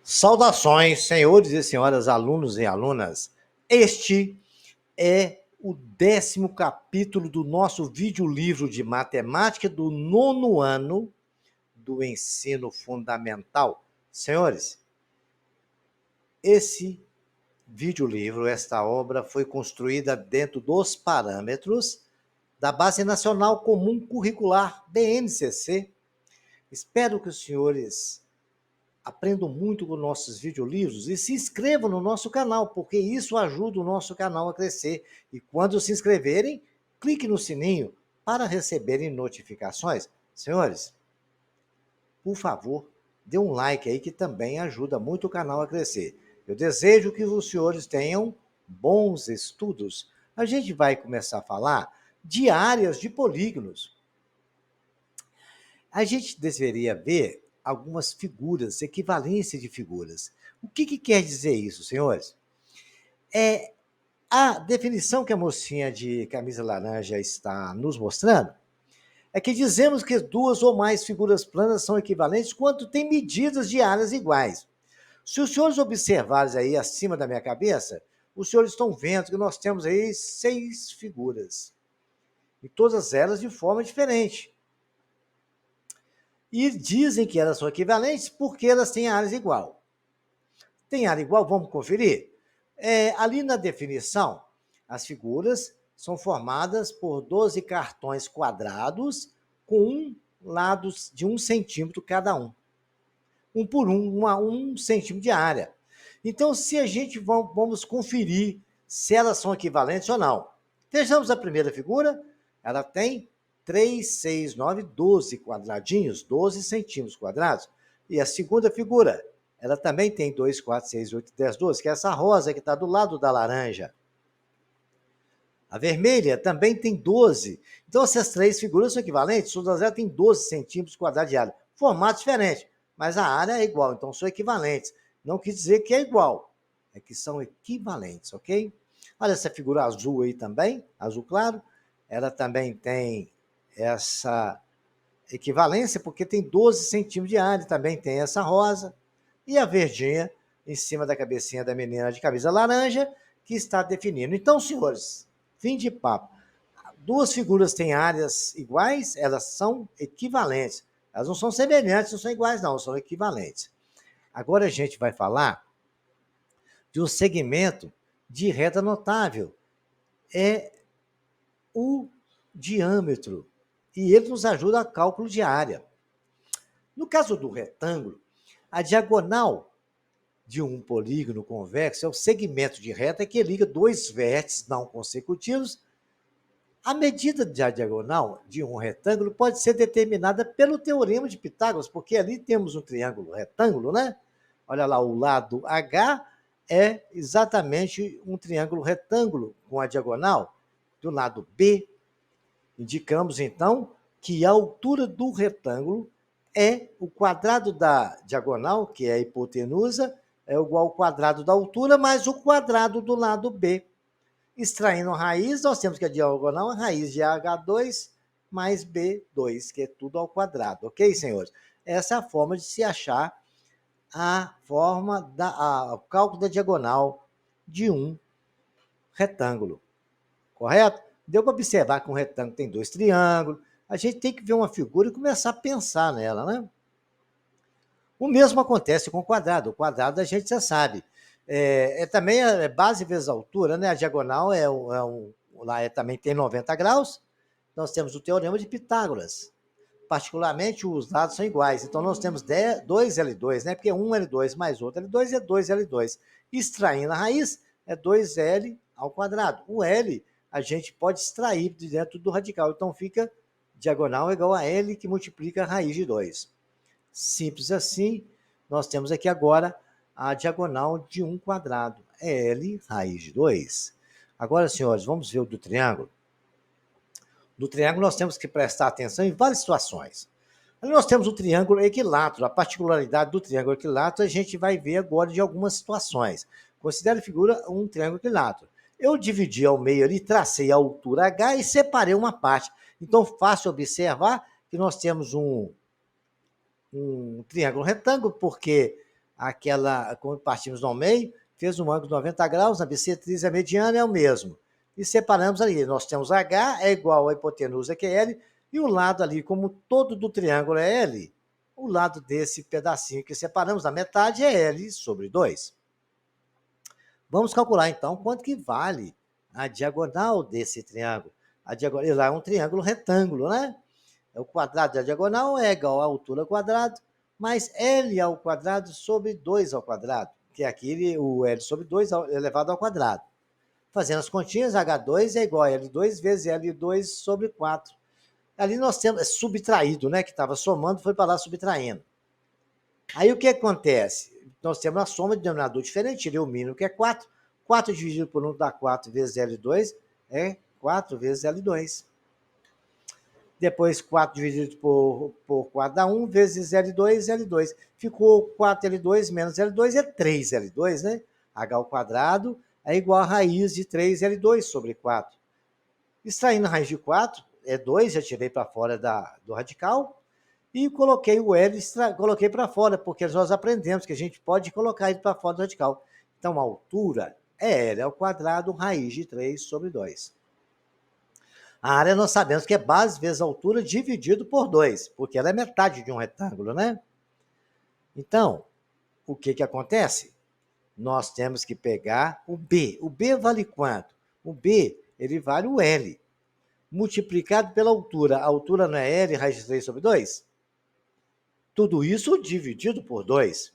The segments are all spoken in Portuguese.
Saudações, senhores e senhoras, alunos e alunas. Este é o 10º capítulo do nosso videolivro de matemática do 9º ano do ensino fundamental. Senhores, esse videolivro, esta obra, foi construída dentro dos parâmetros da Base Nacional Comum Curricular, BNCC. Espero que os senhores aprendam muito com nossos videolivros e se inscrevam no nosso canal, porque isso ajuda o nosso canal a crescer. E quando se inscreverem, clique no sininho para receberem notificações. Senhores, por favor, dê um like aí que também ajuda muito o canal a crescer. Eu desejo que os senhores tenham bons estudos. A gente vai começar a falar de áreas de polígonos. A gente deveria ver algumas figuras, equivalência de figuras. O que quer dizer isso, senhores? A definição que a mocinha de camisa laranja está nos mostrando é que dizemos que duas ou mais figuras planas são equivalentes quando têm medidas de áreas iguais. Se os senhores observarem aí acima da minha cabeça, os senhores estão vendo que nós temos aí 6 figuras, e todas elas de forma diferente. E dizem que elas são equivalentes porque elas têm áreas igual. Tem área igual? Vamos conferir? Ali na definição, as figuras são formadas por 12 cartões quadrados com um lado de 1 centímetro cada um. Um por um, 1 centímetro de área. Então, se a gente vamos conferir se elas são equivalentes ou não. Vejamos a primeira figura, ela tem 3, 6, 9, 12 quadradinhos, 12 centímetros quadrados. E a segunda figura, ela também tem 2, 4, 6, 8, 10, 12, que é essa rosa que está do lado da laranja. A vermelha também tem 12. Então, essas 3 figuras são equivalentes, todas elas têm 12 centímetros quadrados de área. Formato diferente, mas a área é igual, então são equivalentes. Não quer dizer que é igual, é que são equivalentes, ok? Olha essa figura azul aí também, azul claro. Ela também tem essa equivalência, porque tem 12 centímetros de área, também tem essa rosa. E a verdinha, em cima da cabecinha da menina de camisa laranja, que está definindo. Então, senhores, fim de papo. Duas figuras têm áreas iguais, elas são equivalentes. Elas não são semelhantes, não são iguais, não, são equivalentes. Agora a gente vai falar de um segmento de reta notável. É o diâmetro. E ele nos ajuda a cálculo de área. No caso do retângulo, a diagonal de um polígono convexo é o segmento de reta que liga dois vértices não consecutivos. A medida da diagonal de um retângulo pode ser determinada pelo teorema de Pitágoras, porque ali temos um triângulo retângulo, né? Olha lá, o lado H é exatamente um triângulo retângulo com a diagonal. Do lado B, indicamos então que a altura do retângulo é o quadrado da diagonal, que é a hipotenusa, é igual ao quadrado da altura, mais o quadrado do lado B. Extraindo a raiz, nós temos que a diagonal é a raiz de H2 mais B2, que é tudo ao quadrado, ok, senhores? Essa é a forma de se achar o cálculo da diagonal de um retângulo, correto? Deu para observar que um retângulo tem 2 triângulos, a gente tem que ver uma figura e começar a pensar nela, né? O mesmo acontece com o quadrado. O quadrado a gente já sabe. Também base vezes altura, né? A diagonal lá também tem 90 graus. Nós temos o teorema de Pitágoras. Particularmente, os lados são iguais. Então, nós temos 2L2, né? Porque 1L2 mais outro L2 é 2L2. Extraindo a raiz, é 2L ao quadrado. O L a gente pode extrair de dentro do radical. Então, fica diagonal igual a L que multiplica a raiz de 2. Simples assim, nós temos aqui agora a diagonal de um quadrado, é L raiz de 2. Agora, senhores, vamos ver o do triângulo. No triângulo, nós temos que prestar atenção em várias situações. Ali nós temos o triângulo equilátero. A particularidade do triângulo equilátero a gente vai ver agora de algumas situações. Considere a figura um triângulo equilátero. Eu dividi ao meio ali, tracei a altura H e separei uma parte. Então, fácil observar que nós temos um triângulo retângulo, porque quando partimos no meio, fez um ângulo de 90 graus, na bissetriz a mediana é o mesmo. E separamos ali, nós temos H é igual à hipotenusa, que é L, e o lado ali, como todo do triângulo é L, o lado desse pedacinho que separamos na metade é L sobre 2. Vamos calcular, então, quanto que vale a diagonal desse triângulo. A diagonal lá é um triângulo retângulo, né? O quadrado da diagonal é igual à altura ao quadrado, mais L ao quadrado sobre 2 ao quadrado, que é aquele, o L sobre 2 elevado ao quadrado. Fazendo as continhas, H2 é igual a L2 vezes L2 sobre 4. Ali nós temos subtraído, né? Que estava somando, foi para lá subtraindo. Aí o que acontece? Nós temos a soma de denominador diferente, tirei o mínimo, que é 4. 4 dividido por 1 dá 4 vezes L2, é 4 vezes L2. Depois 4 dividido por 4 dá 1 vezes L2, L2. Ficou 4L2 menos L2 é 3L2, né? H ao quadrado é igual a raiz de 3L2 sobre 4. Extraindo a raiz de 4, é 2, já tirei para fora do radical, e coloquei o L, coloquei para fora, porque nós aprendemos que a gente pode colocar ele para fora do radical. Então, a altura é L ao quadrado, raiz de 3 sobre 2. A área nós sabemos que é base vezes altura dividido por 2, porque ela é metade de um retângulo, né? Então, o que acontece? Nós temos que pegar o B. O B vale quanto? O B, ele vale o L, multiplicado pela altura. A altura não é L, raiz de 3 sobre 2? Tudo isso dividido por 2.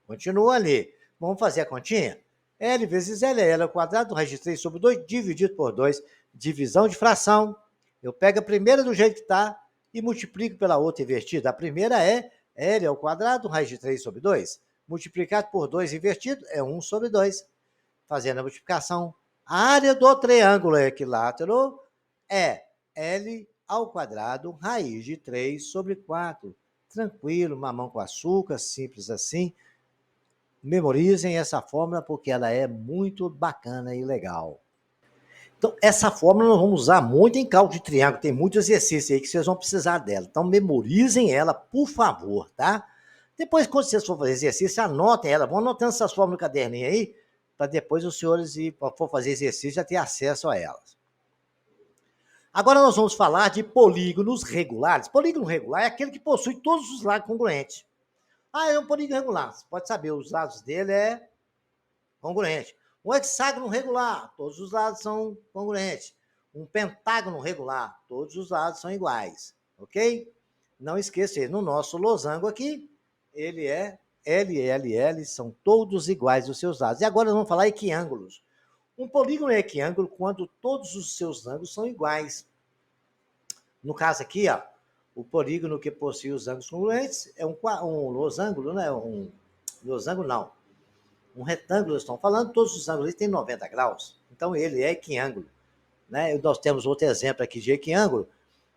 Continua ali. Vamos fazer a continha? L vezes L é L ao quadrado, raiz de 3 sobre 2, dividido por 2. Divisão de fração. Eu pego a primeira do jeito que está e multiplico pela outra invertida. A primeira é L ao quadrado, raiz de 3 sobre 2. Multiplicado por 2 invertido é 1 sobre 2. Fazendo a multiplicação. A área do triângulo equilátero é L ao quadrado, raiz de 3 sobre 4. Tranquilo, mamão com açúcar, simples assim. Memorizem essa fórmula porque ela é muito bacana e legal. Então, essa fórmula nós vamos usar muito em cálculo de triângulo. Tem muitos exercícios aí que vocês vão precisar dela. Então, memorizem ela, por favor, tá? Depois, quando vocês for fazer exercício, anotem ela. Vão anotando essas fórmulas no caderninho aí, para depois os senhores, se for fazer exercício, já ter acesso a elas. Agora nós vamos falar de polígonos regulares. Polígono regular é aquele que possui todos os lados congruentes. É um polígono regular. Você pode saber, os lados dele é congruente. Um hexágono regular, todos os lados são congruentes. Um pentágono regular, todos os lados são iguais. Ok? Não esqueça, no nosso losango aqui, ele é LLL, são todos iguais os seus lados. E agora vamos falar equiângulos. Um polígono é equiângulo quando todos os seus ângulos são iguais. No caso aqui, ó, o polígono que possui os ângulos congruentes é um losango, né? Um losango não. Um retângulo, estão falando, todos os ângulos têm 90 graus. Então, ele é equiângulo. Né? Nós temos outro exemplo aqui de equiângulo,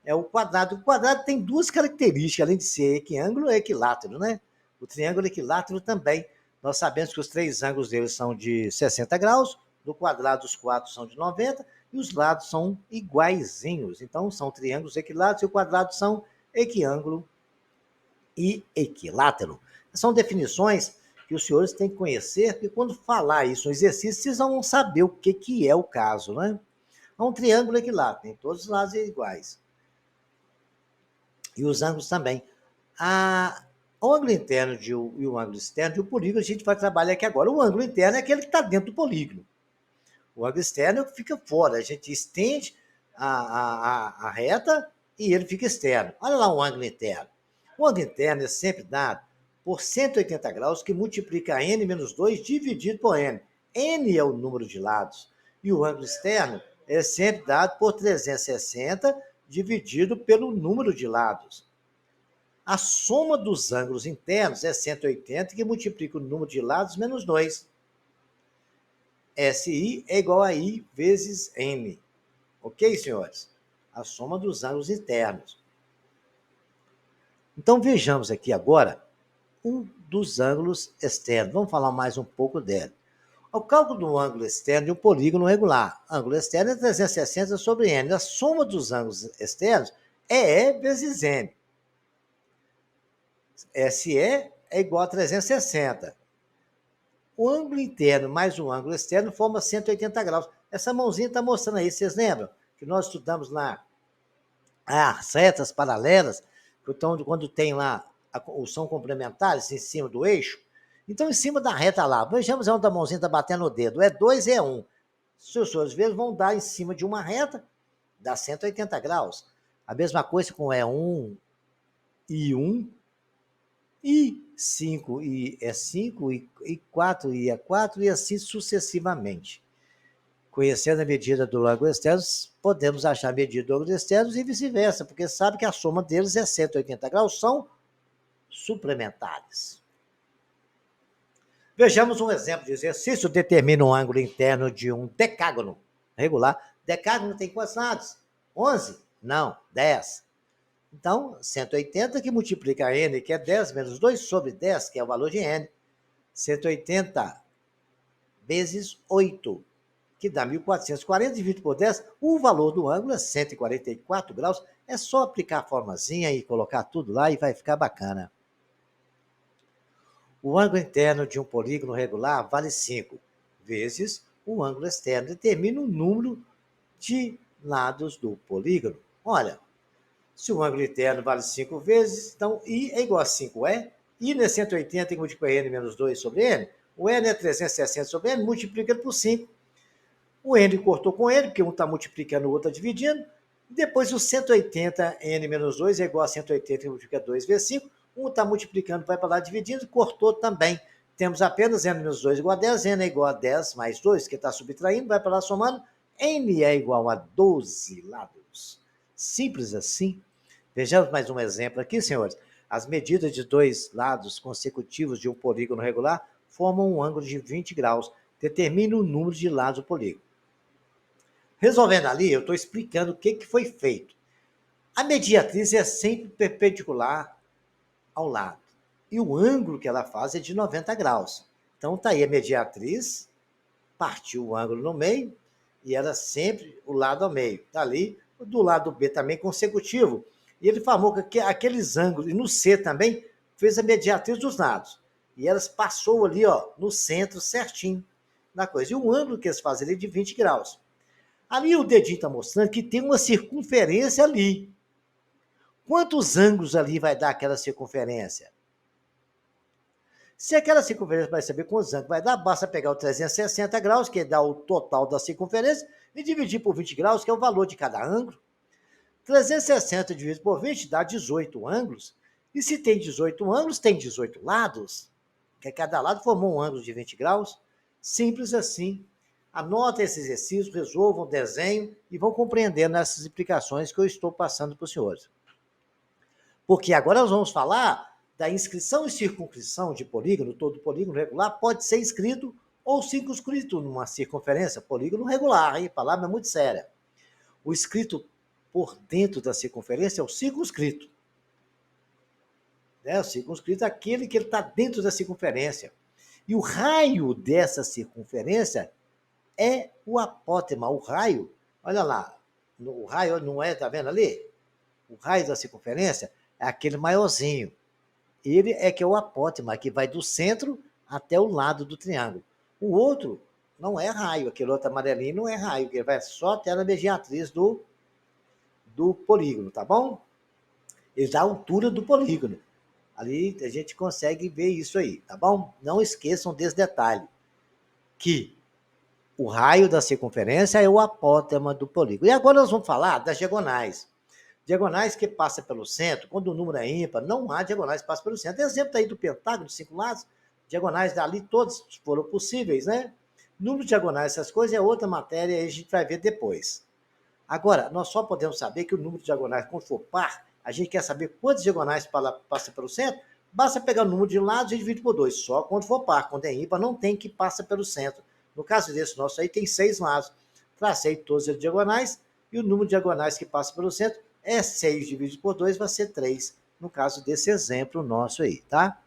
é o quadrado. O quadrado tem duas características, além de ser equiângulo, é equilátero, né? O triângulo equilátero também. Nós sabemos que os três ângulos dele são de 60 graus, do quadrado os quatro são de 90, e os lados são iguaizinhos. Então, são triângulos equiláteros e o quadrado são equiângulo e equilátero. São definições que os senhores têm que conhecer, porque quando falar isso no exercício, vocês vão saber o que é o caso, né? É um triângulo equilátero, tem todos os lados iguais. E os ângulos também. O ângulo interno e o ângulo externo de um polígono, a gente vai trabalhar aqui agora. O ângulo interno é aquele que está dentro do polígono. O ângulo externo fica fora. A gente estende a reta e ele fica externo. Olha lá o ângulo interno. O ângulo interno é sempre dado por 180 graus, que multiplica n menos 2 dividido por n. N é o número de lados. E o ângulo externo é sempre dado por 360 dividido pelo número de lados. A soma dos ângulos internos é 180, que multiplica o número de lados menos 2. SI é igual a I vezes M. Ok, senhores? A soma dos ângulos internos. Então, vejamos aqui agora um dos ângulos externos. Vamos falar mais um pouco dele. O cálculo do ângulo externo de um polígono regular. Ângulo externo é 360 sobre n. A soma dos ângulos externos é E vezes M. SE é é igual a 360. O ângulo interno mais o ângulo externo forma 180 graus. Essa mãozinha está mostrando aí, vocês lembram? Que nós estudamos lá as retas paralelas, então, quando tem lá são complementares em cima do eixo. Então, em cima da reta lá, vejamos onde a mãozinha está batendo o dedo. É 2 e é 1. Se os seus vezes vão dar em cima de uma reta, dá 180 graus. A mesma coisa com E1 e 1, e 5 e é 5, e 4 e é 4, e assim sucessivamente. Conhecendo a medida do ângulo externo, podemos achar a medida do ângulo externo e vice-versa, porque sabe que a soma deles é 180 graus, são suplementares. Vejamos um exemplo de exercício. Determina um ângulo interno de um decágono regular. Decágono tem quantos lados? 11? Não, 10. Então, 180 que multiplica n, que é 10, menos 2 sobre 10, que é o valor de n. 180 vezes 8, que dá 1.440, dividido por 10, o valor do ângulo é 144 graus. É só aplicar a formazinha e colocar tudo lá e vai ficar bacana. O ângulo interno de um polígono regular vale 5 vezes o ângulo externo. Determina o número de lados do polígono. Olha, se o ângulo interno vale 5 vezes, então I é igual a 5E, I é 180 e multiplica N menos 2 sobre N, o N é 360 sobre N, multiplica por 5. O N cortou com N, porque um está multiplicando, o outro está dividindo. Depois o 180, N menos 2 é igual a 180 e multiplica 2 vezes 5. Um está multiplicando, vai para lá dividindo, cortou também. Temos apenas N menos 2 igual a 10, N é igual a 10 mais 2, que está subtraindo, vai para lá somando. N é igual a 12 lados. Simples assim. Vejamos mais um exemplo aqui, senhores. As medidas de dois lados consecutivos de um polígono regular formam um ângulo de 20 graus. Determine o número de lados do polígono. Resolvendo ali, eu estou explicando o que foi feito. A mediatriz é sempre perpendicular ao lado. E o ângulo que ela faz é de 90 graus. Então, está aí a mediatriz, partiu o ângulo no meio, e era sempre o lado ao meio. Está ali, do lado B também consecutivo. E ele formou aqueles ângulos, e no C também, fez a mediatriz dos lados. E elas passou ali, ó, no centro certinho da coisa. E o ângulo que eles fazem ali é de 20 graus. Ali o dedinho está mostrando que tem uma circunferência ali. Quantos ângulos ali vai dar aquela circunferência? Se aquela circunferência vai saber quantos ângulos vai dar, basta pegar o 360 graus, que dá o total da circunferência, e dividir por 20 graus, que é o valor de cada ângulo. 360 dividido por 20 dá 18 ângulos. E se tem 18 ângulos, tem 18 lados. Que cada lado formou um ângulo de 20 graus. Simples assim. Anotem esse exercício, resolvam, desenho e vão compreendendo essas explicações que eu estou passando para os senhores. Porque agora nós vamos falar da inscrição e circunscrição de polígono. Todo polígono regular pode ser inscrito ou circunscrito numa circunferência. Polígono regular, hein? Palavra muito séria. O escrito por dentro da circunferência é o circunscrito. O circunscrito é aquele que está dentro da circunferência. E o raio dessa circunferência é o apótema. O raio, olha lá, o raio não é, tá vendo ali? O raio da circunferência é aquele maiorzinho. Ele é que é o apótema, que vai do centro até o lado do triângulo. O outro não é raio, aquele outro amarelinho não é raio, que vai só até a mediatriz do polígono, tá bom? Ele dá a altura do polígono. Ali a gente consegue ver isso aí, tá bom? Não esqueçam desse detalhe, que o raio da circunferência é o apótema do polígono. E agora nós vamos falar das diagonais. Diagonais que passam pelo centro, quando o número é ímpar, não há diagonais que passam pelo centro. Exemplo aí do pentágono de 5 lados, diagonais dali todas foram possíveis, né? Número de diagonais, essas coisas é outra matéria, aí a gente vai ver depois. Agora, nós só podemos saber que o número de diagonais, quando for par, a gente quer saber quantas diagonais passam pelo centro, basta pegar o número de lados e dividir por 2, só quando for par. Quando é ímpar, não tem que passa pelo centro. No caso desse nosso aí, tem 6 lados. Tracei todas as diagonais, e o número de diagonais que passa pelo centro é 6 dividido por 2, vai ser 3. No caso desse exemplo nosso aí, tá?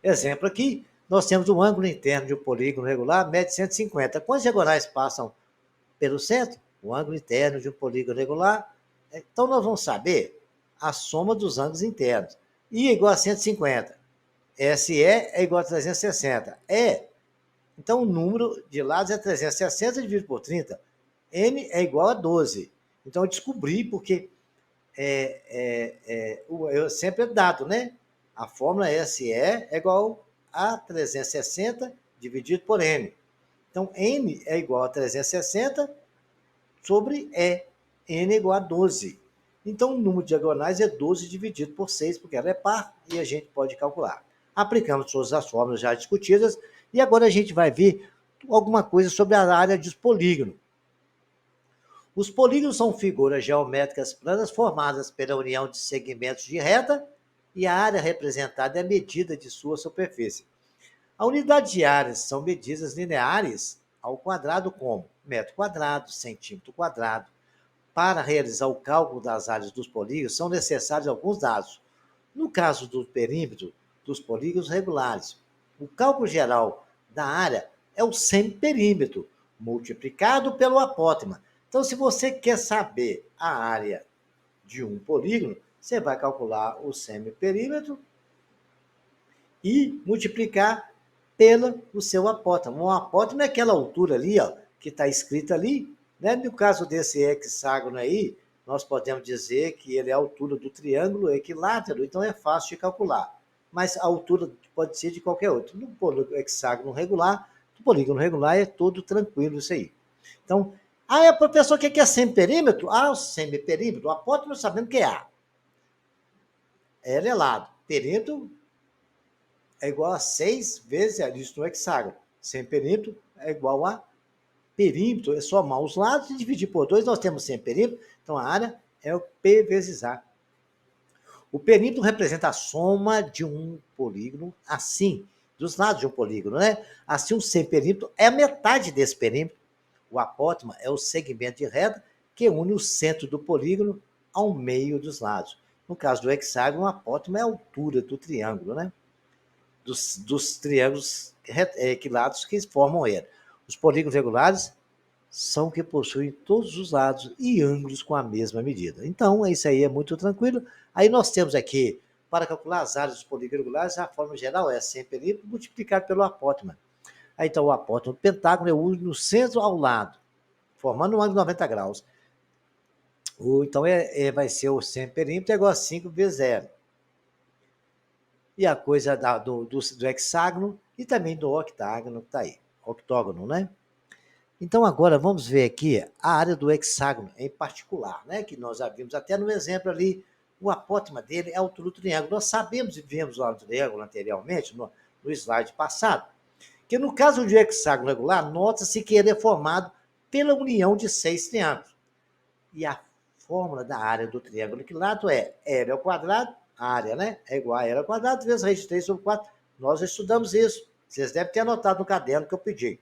Exemplo aqui, nós temos um ângulo interno de um polígono regular, mede 150. Quantas diagonais passam pelo centro? O ângulo interno de um polígono regular. Então, nós vamos saber a soma dos ângulos internos. I é igual a 150. SE é igual a 360. Então, o número de lados é 360 dividido por 30. N é igual a 12. Então, eu descobri porque eu sempre é dado, né? A fórmula SE é igual a 360 dividido por N. Então, N é igual a 360 sobre E. N é igual a 12. Então, o número de diagonais é 12 dividido por 6, porque ela é par, e a gente pode calcular. Aplicamos todas as fórmulas já discutidas, e agora a gente vai ver alguma coisa sobre a área dos polígonos. Os polígonos são figuras geométricas planas formadas pela união de segmentos de reta, e a área representada é a medida de sua superfície. A unidade de áreas são medidas lineares ao quadrado, como metro quadrado, centímetro quadrado. Para realizar o cálculo das áreas dos polígonos, são necessários alguns dados. No caso do perímetro dos polígonos regulares, o cálculo geral da área é o semiperímetro, multiplicado pelo apótema. Então, se você quer saber a área de um polígono, você vai calcular o semiperímetro e multiplicar pelo o seu apótema. O apótema é aquela altura ali, ó, que está escrita ali, né? No caso desse hexágono aí, nós podemos dizer que ele é a altura do triângulo equilátero, então é fácil de calcular. Mas a altura pode ser de qualquer outro. No hexágono regular, no polígono regular é todo tranquilo isso aí. Então, professor, o que é semiperímetro? O semiperímetro, o apótema nós sabemos que é A. L é lado. Perímetro é igual a 6 vezes isso no hexágono. Semiperímetro é igual a perímetro, é somar os lados e dividir por 2, nós temos semiperímetro, então a área é o P vezes A. O perímetro representa a soma de um polígono, assim, dos lados de um polígono, né? Assim, o semiperímetro é a metade desse perímetro. O apótema é o segmento de reta que une o centro do polígono ao meio dos lados. No caso do hexágono, o apótema é a altura do triângulo, né? Dos triângulos equiláteros que formam ele. Os polígonos regulares são que possuem todos os lados e ângulos com a mesma medida. Então, isso aí é muito tranquilo. Aí nós temos aqui, para calcular as áreas dos polígonos regulares, a forma geral é semiperímetro multiplicado pelo apótema. Aí, então, o apótema do pentágono eu uso no centro ao lado, formando um ângulo de 90 graus. Então, vai ser o semiperímetro igual a 5 vezes 0. E a coisa do hexágono e também do octágono que está aí. Octógono, né? Então, agora vamos ver aqui a área do hexágono em particular, né? Que nós já vimos até no exemplo ali, o apótema dele é a altura do triângulo. Nós sabemos e vimos lá no triângulo anteriormente, no slide passado, que no caso de hexágono regular, nota-se que ele é formado pela união de 6 triângulos. E a fórmula da área do triângulo equilátero é L ao quadrado, a área, né? É igual a L ao quadrado vezes raiz de 3 sobre 4. Nós estudamos isso. Vocês devem ter anotado no caderno que eu pedi.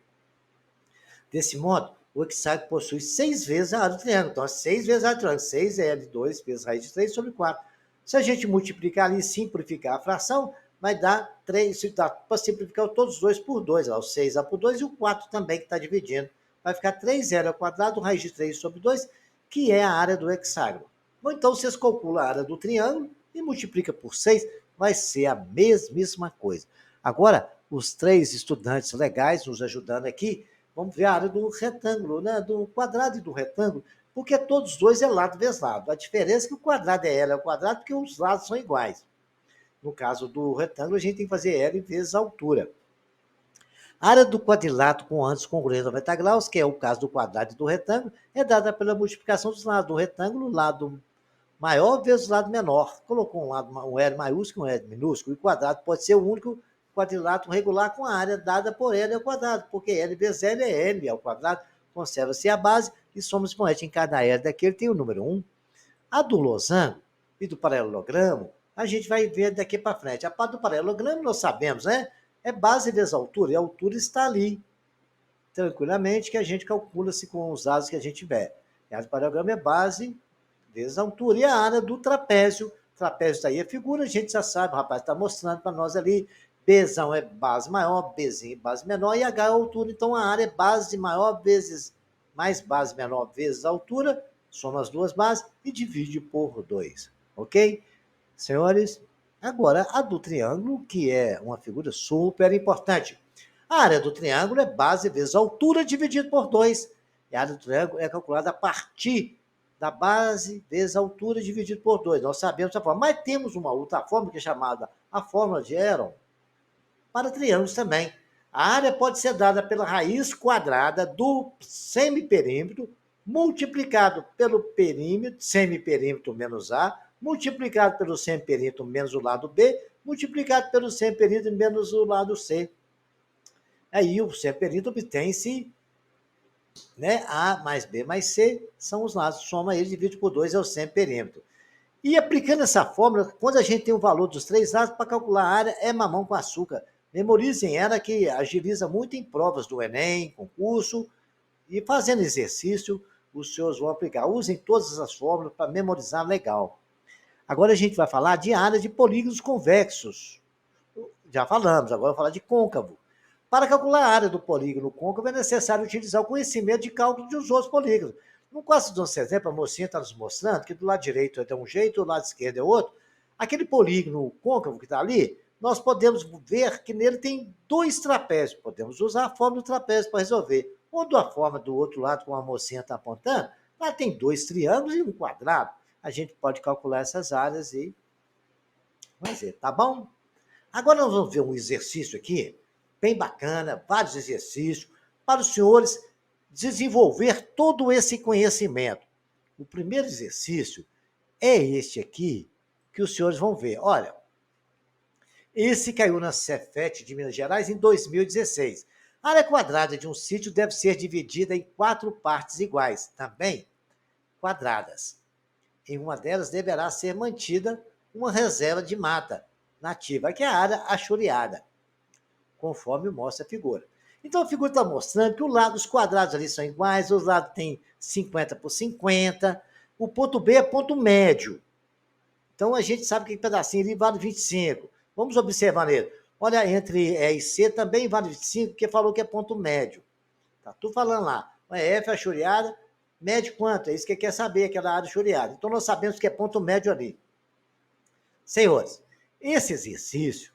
Desse modo, o hexágono possui 6 vezes a área do triângulo. Então, 6 vezes a área do triângulo. 6L2 vezes raiz de 3 sobre 4. Se a gente multiplicar ali e simplificar a fração, vai dar 3. Para simplificar todos os dois por 2. O 6 por 2 e o 4 também que está dividindo. Vai ficar 3L ao quadrado, raiz de 3 sobre 2, que é a área do hexágono. Ou então, vocês calculam a área do triângulo e multiplica por 6, vai ser a mesmíssima coisa. Agora, os 3 estudantes legais nos ajudando aqui, vamos ver a área do retângulo, né? Do quadrado e do retângulo, porque todos os dois é lado vezes lado. A diferença é que o quadrado é L ao quadrado, porque os lados são iguais. No caso do retângulo, a gente tem que fazer L vezes a altura. A área do quadrilátero com ângulos congruentes a 90 graus, que é o caso do quadrado e do retângulo, é dada pela multiplicação dos lados do retângulo, lado maior vezes o lado menor. Colocou um L maiúsculo e um L minúsculo, e o quadrado pode ser o único quadrilátero regular com a área dada por L ao quadrado, porque L vezes L é L ao quadrado, conserva-se a base e somos expoentes. Em cada L daquele tem o número 1. A do losango e do paralelogramo, a gente vai ver daqui para frente. A parte do paralelogramo nós sabemos, né? É base vezes altura, e a altura está ali, tranquilamente, que a gente calcula-se com os dados que a gente tiver. A área do paralelogramo é base vezes a altura. E a área do trapézio está aí a figura, a gente já sabe, o rapaz está mostrando para nós ali, Bzão é base maior, Bzinho é base menor, e H é a altura. Então, a área é base maior vezes mais base menor vezes a altura, soma as duas bases e divide por 2. Ok? Senhores, Agora, a do triângulo, que é uma figura super importante. A área do triângulo é base vezes altura dividido por 2. E a área do triângulo é calculada a partir da base vezes altura dividido por 2. Nós sabemos essa forma. Mas temos uma outra fórmula que é chamada a fórmula de Heron para triângulos também. A área pode ser dada pela raiz quadrada do semiperímetro multiplicado pelo perímetro, semiperímetro menos A, multiplicado pelo semiperímetro menos o lado B, multiplicado pelo semiperímetro menos o lado C. Aí o semiperímetro obtém-se, né, A mais B mais C, são os lados, soma eles, divide por 2, é o semiperímetro. E aplicando essa fórmula, quando a gente tem o valor dos 3 lados, para calcular a área, é mamão com açúcar. Memorizem ela, que agiliza muito em provas do Enem, concurso, e fazendo exercício, os senhores vão aplicar. Usem todas as fórmulas para memorizar legal. Agora a gente vai falar de área de polígonos convexos. Já falamos, agora eu vou falar de côncavo. Para calcular a área do polígono côncavo, é necessário utilizar o conhecimento de cálculo dos outros polígonos. Não gosto de um exemplo, a mocinha está nos mostrando que do lado direito é de um jeito, do lado esquerdo é outro. Aquele polígono côncavo que está ali, nós podemos ver que nele tem 2 trapézios. Podemos usar a forma do trapézio para resolver. Ou da forma do outro lado, como a mocinha está apontando, lá tem 2 triângulos e um quadrado. A gente pode calcular essas áreas e fazer, tá bom? Agora nós vamos ver um exercício aqui, bem bacana, vários exercícios, para os senhores desenvolver todo esse conhecimento. O primeiro exercício é este aqui, que os senhores vão ver. Olha, esse caiu na Cefet de Minas Gerais em 2016. A área quadrada de um sítio deve ser dividida em 4 partes iguais, também quadradas. Em uma delas deverá ser mantida uma reserva de mata nativa, que é a área assoreada, conforme mostra a figura. Então a figura está mostrando que os quadrados ali são iguais, os lados têm 50 por 50, o ponto B é ponto médio. Então a gente sabe que pedacinho ali vale 25. Vamos observar nele. Olha, entre E e C também vale 25, porque falou que é ponto médio. Tá tudo falando lá. F assoreada, médio quanto? É isso que quer saber, aquela área assoreada. Então nós sabemos que é ponto médio ali. Senhores, esse exercício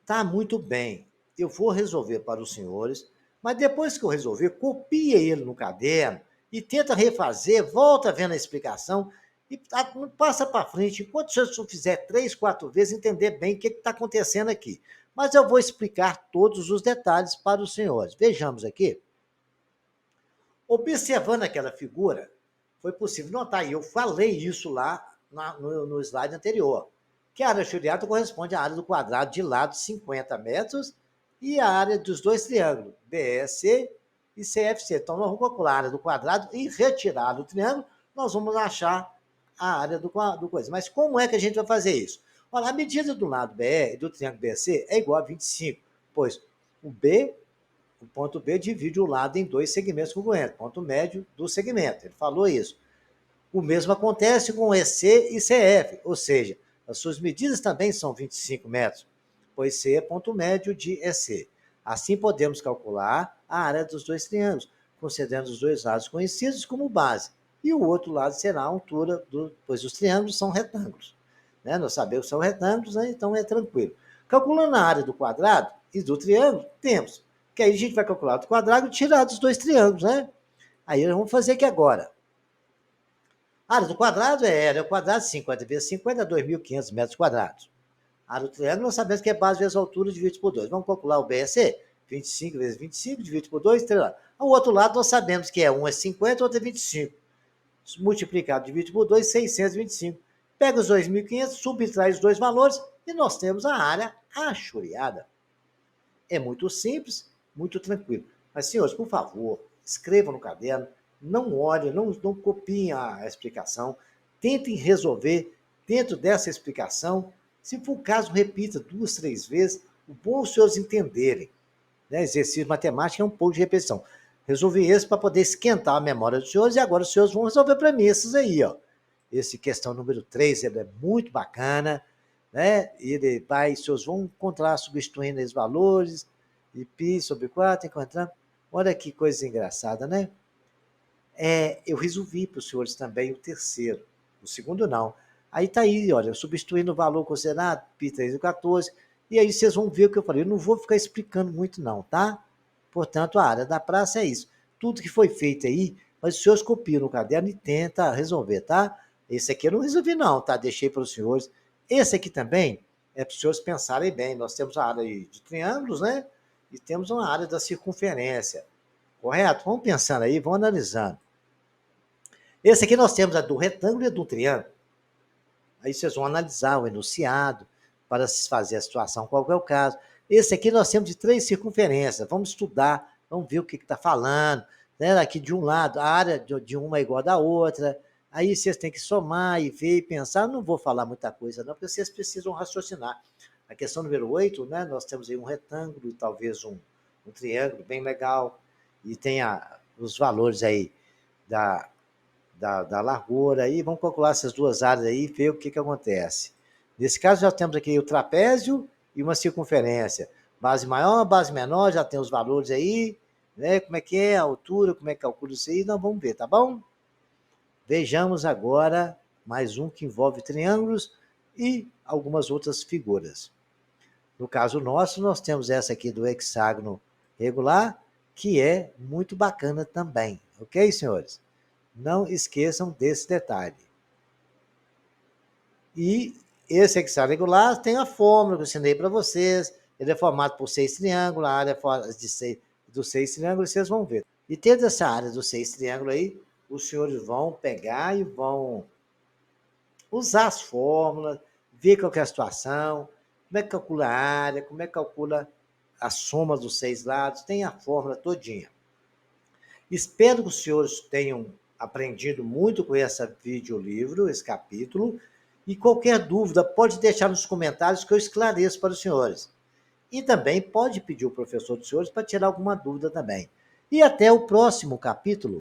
está muito bem. Eu vou resolver para os senhores, mas depois que eu resolver, copie ele no caderno e tenta refazer, volta vendo a explicação e passa para frente. Enquanto o senhor fizer 3, 4 vezes, entender bem o que está acontecendo aqui. Mas eu vou explicar todos os detalhes para os senhores. Vejamos aqui. Observando aquela figura, foi possível notar, e eu falei isso lá no slide anterior, que a área assoreada corresponde à área do quadrado de lado 50 metros e a área dos 2 triângulos, BEC e CFC. Então, nós vamos calcular a área do quadrado e retirar do triângulo, nós vamos achar a área do coisa. Mas como é que a gente vai fazer isso? Olha, a medida do lado BE do triângulo BC é igual a 25, pois o ponto B divide o lado em 2 segmentos congruentes, ponto médio do segmento. Ele falou isso. O mesmo acontece com EC e CF, ou seja, as suas medidas também são 25 metros, pois C é ponto médio de EC. Assim, podemos calcular a área dos 2 triângulos, considerando os 2 lados conhecidos como base. E o outro lado será a altura, pois os triângulos são retângulos. Né? Nós sabemos que são retângulos, né? Então é tranquilo. Calculando a área do quadrado e do triângulo, temos que aí a gente vai calcular o quadrado e tirar dos 2 triângulos, né? Aí nós vamos fazer aqui agora. A área do quadrado é área quadrada, 50 vezes 50, 2.500 metros quadrados. A área do triângulo nós sabemos que é base vezes altura dividido por 2. Vamos calcular o BSC? 25 vezes 25, dividido por 2, 3. Ao outro lado nós sabemos que um é 50, outro é 25. Multiplicado, dividido por 2, 625. Pega os 2.500, subtrai os 2 valores e nós temos a área assoreada. É muito simples, muito tranquilo. Mas, senhores, por favor, escrevam no caderno, não olhem, não copiem a explicação, tentem resolver dentro dessa explicação. Se for o caso, repita 2, 3 vezes. O bom é os senhores entenderem. Né? Exercício matemático é um pouco de repetição. Resolvi esse para poder esquentar a memória dos senhores e agora os senhores vão resolver para mim esses aí, ó. Esse questão número 3, ele é muito bacana, né? Ele vai, os senhores vão encontrar substituindo os valores, e π sobre 4, encontrando. Olha que coisa engraçada, né? Eu resolvi para os senhores também o terceiro. O segundo não. Aí está aí, olha, substituindo o valor considerado, π 3,14, e aí vocês vão ver o que eu falei. Eu não vou ficar explicando muito não, tá? Portanto, a área da praça é isso. Tudo que foi feito aí, mas os senhores copiam no caderno e tentam resolver, tá? Esse aqui eu não resolvi não, tá? Deixei para os senhores. Esse aqui também é para os senhores pensarem bem. Nós temos a área de triângulos, né? E temos uma área da circunferência. Correto? Vamos pensando aí, vamos analisando. Esse aqui nós temos a do retângulo e a do triângulo. Aí vocês vão analisar o enunciado para se fazer a situação, qual é o caso. Esse aqui nós temos de 3 circunferências. Vamos estudar, vamos ver o que está falando. Né? Aqui de um lado, a área de uma é igual à da outra. Aí vocês têm que somar e ver e pensar. Não vou falar muita coisa, não, porque vocês precisam raciocinar. A questão número 8, né? Nós temos aí um retângulo e talvez um triângulo bem legal. E tem os valores aí da largura aí, vamos calcular essas duas áreas aí e ver o que acontece. Nesse caso, já temos aqui o trapézio e uma circunferência. Base maior, base menor, já tem os valores aí, né? Como é que é a altura, como é que calcula isso aí, nós vamos ver, tá bom? Vejamos agora mais um que envolve triângulos e algumas outras figuras. No caso nosso, nós temos essa aqui do hexágono regular, que é muito bacana também, ok, senhores? Não esqueçam desse detalhe. E esse hexágono regular tem a fórmula que eu ensinei para vocês. Ele é formado por 6 triângulos, a área dos 6 triângulos, vocês vão ver. E tendo essa área dos 6 triângulos aí, os senhores vão pegar e vão usar as fórmulas, ver qual é a situação, como é que calcula a área, como é que calcula a soma dos 6 lados, tem a fórmula todinha. Espero que os senhores tenham aprendido muito com esse videolivro, esse capítulo, e qualquer dúvida pode deixar nos comentários que eu esclareço para os senhores. E também pode pedir ao professor dos senhores para tirar alguma dúvida também. E até o próximo capítulo.